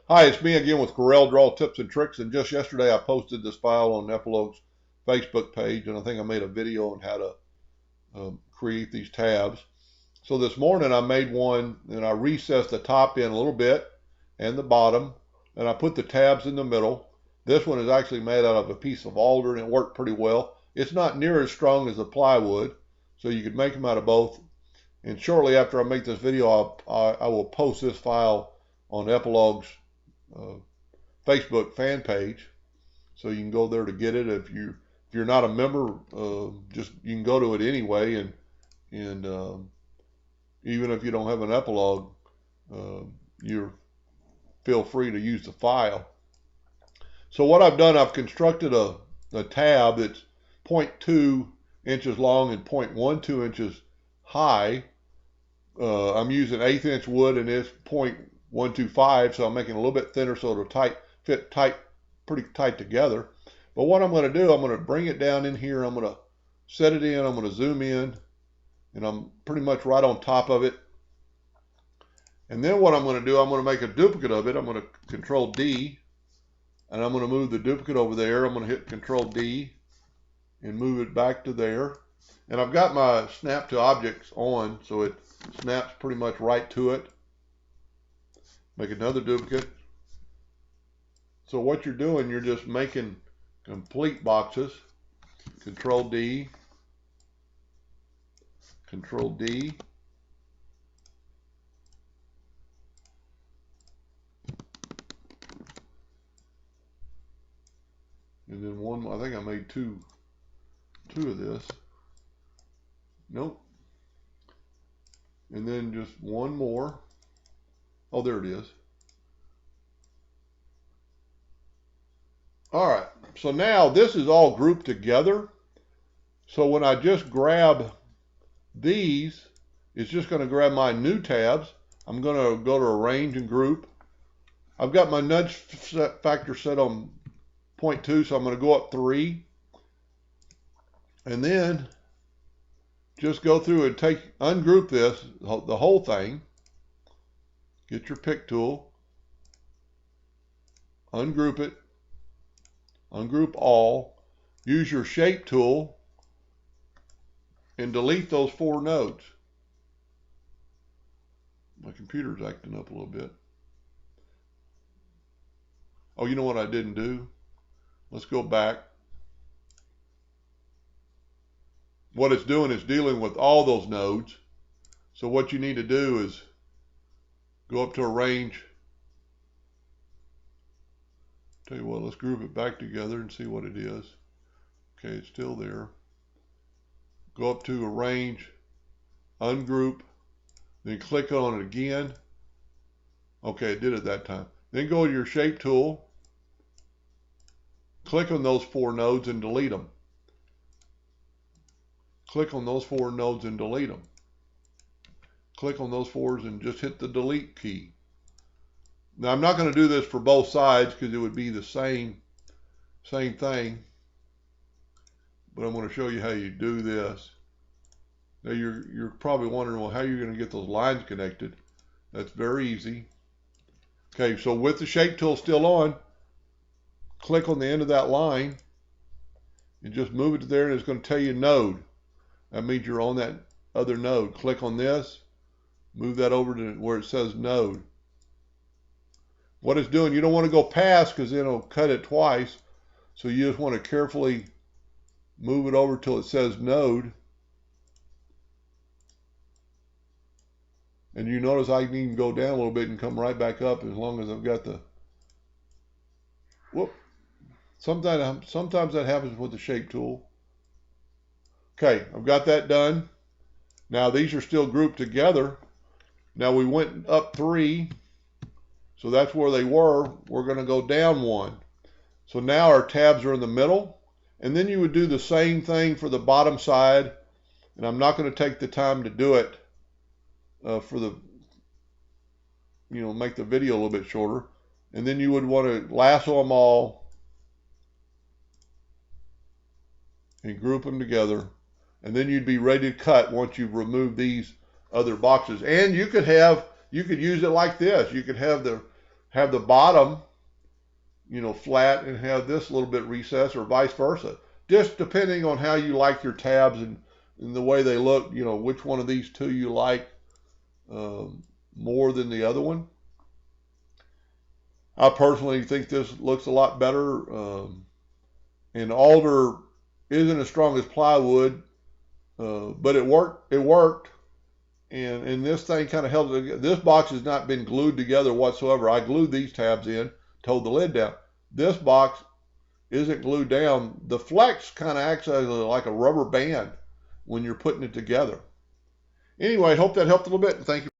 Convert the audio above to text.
Hi, it's me again with Corel Draw Tips and Tricks, and just yesterday I posted this file on Epilogue's Facebook page, and I think I made a video on how to create these tabs. So this morning I made one, and I recessed the top in a little bit, and the bottom, and I put the tabs in the middle. This one is actually made out of a piece of alder, and it worked pretty well. It's not near as strong as the plywood, so you could make them out of both. And shortly after I make this video, I will post this file on Epilogue's Facebook fan page, so you can go there to get it. If you're not a member, just you can go to it anyway, and even if you don't have an Epilogue, you feel free to use the file. So what I've done, I've constructed a tab that's 0.2 inches long and 0.12 inches high. I'm using 1/8 inch wood, and it's 0.125, so I'm making it a little bit thinner so it'll fit pretty tight together. But what I'm going to do, I'm going to bring it down in here. I'm going to set it in. I'm going to zoom in, and I'm pretty much right on top of it. And then what I'm going to do, I'm going to make a duplicate of it. I'm going to Control D, and I'm going to move the duplicate over there. I'm going to hit Control D and move it back to there. And I've got my snap to objects on, so it snaps pretty much right to it. Make another duplicate. So what you're doing, you're just making complete boxes. Control D, Control D. And then one, I think I made two of this. Nope. And then just one more. Oh, there it is. All right, so now this is all grouped together. So when I just grab these, it's just going to grab my new tabs. I'm going to go to Arrange and Group. I've got my nudge factor set on 0.2, so I'm going to go up 3. And then just go through and ungroup this, the whole thing. Get your pick tool, ungroup it, ungroup all, use your shape tool, and delete those 4 nodes. My computer's acting up a little bit. Oh, you know what I didn't do? Let's go back. What it's doing is dealing with all those nodes. So what you need to do is go up to Arrange. Tell you what, let's group it back together and see what it is. Okay, it's still there. Go up to Arrange, ungroup, then click on it again. Okay, it did it that time. Then go to your shape tool, click on those 4 nodes and delete them. Click on those 4 nodes and delete them. Click on those 4s and just hit the delete key. Now I'm not going to do this for both sides because it would be the same thing. But I'm going to show you how you do this. Now you're probably wondering, well, how are you going to get those lines connected? That's very easy. Okay, so with the shape tool still on, click on the end of that line and just move it to there, and it's going to tell you node. That means you're on that other node. Click on this, move that over to where it says node. What it's doing, you don't want to go past because then it'll cut it twice. So you just want to carefully move it over till it says node. And you notice I can even go down a little bit and come right back up as long as I've got the, whoop. Sometimes that happens with the shape tool. Okay, I've got that done. Now these are still grouped together. Now we went up 3, so that's where they were. We're going to go down 1. So now our tabs are in the middle, and then you would do the same thing for the bottom side, and I'm not going to take the time to do it for the, make the video a little bit shorter. And then you would want to lasso them all and group them together, and then you'd be ready to cut once you've removed these other boxes. And you could use it like this. You could have have the bottom, you know, flat and have this a little bit recessed, or vice versa. Just depending on how you like your tabs and the way they look, you know, which one of these two you like more than the other one. I personally think this looks a lot better. And alder isn't as strong as plywood, but it worked. It worked. And this thing kind of held it together. This box has not been glued together whatsoever. I glued these tabs in, told the lid down. This box isn't glued down. The flex kind of acts as like a rubber band when you're putting it together. Anyway, hope that helped a little bit. Thank you.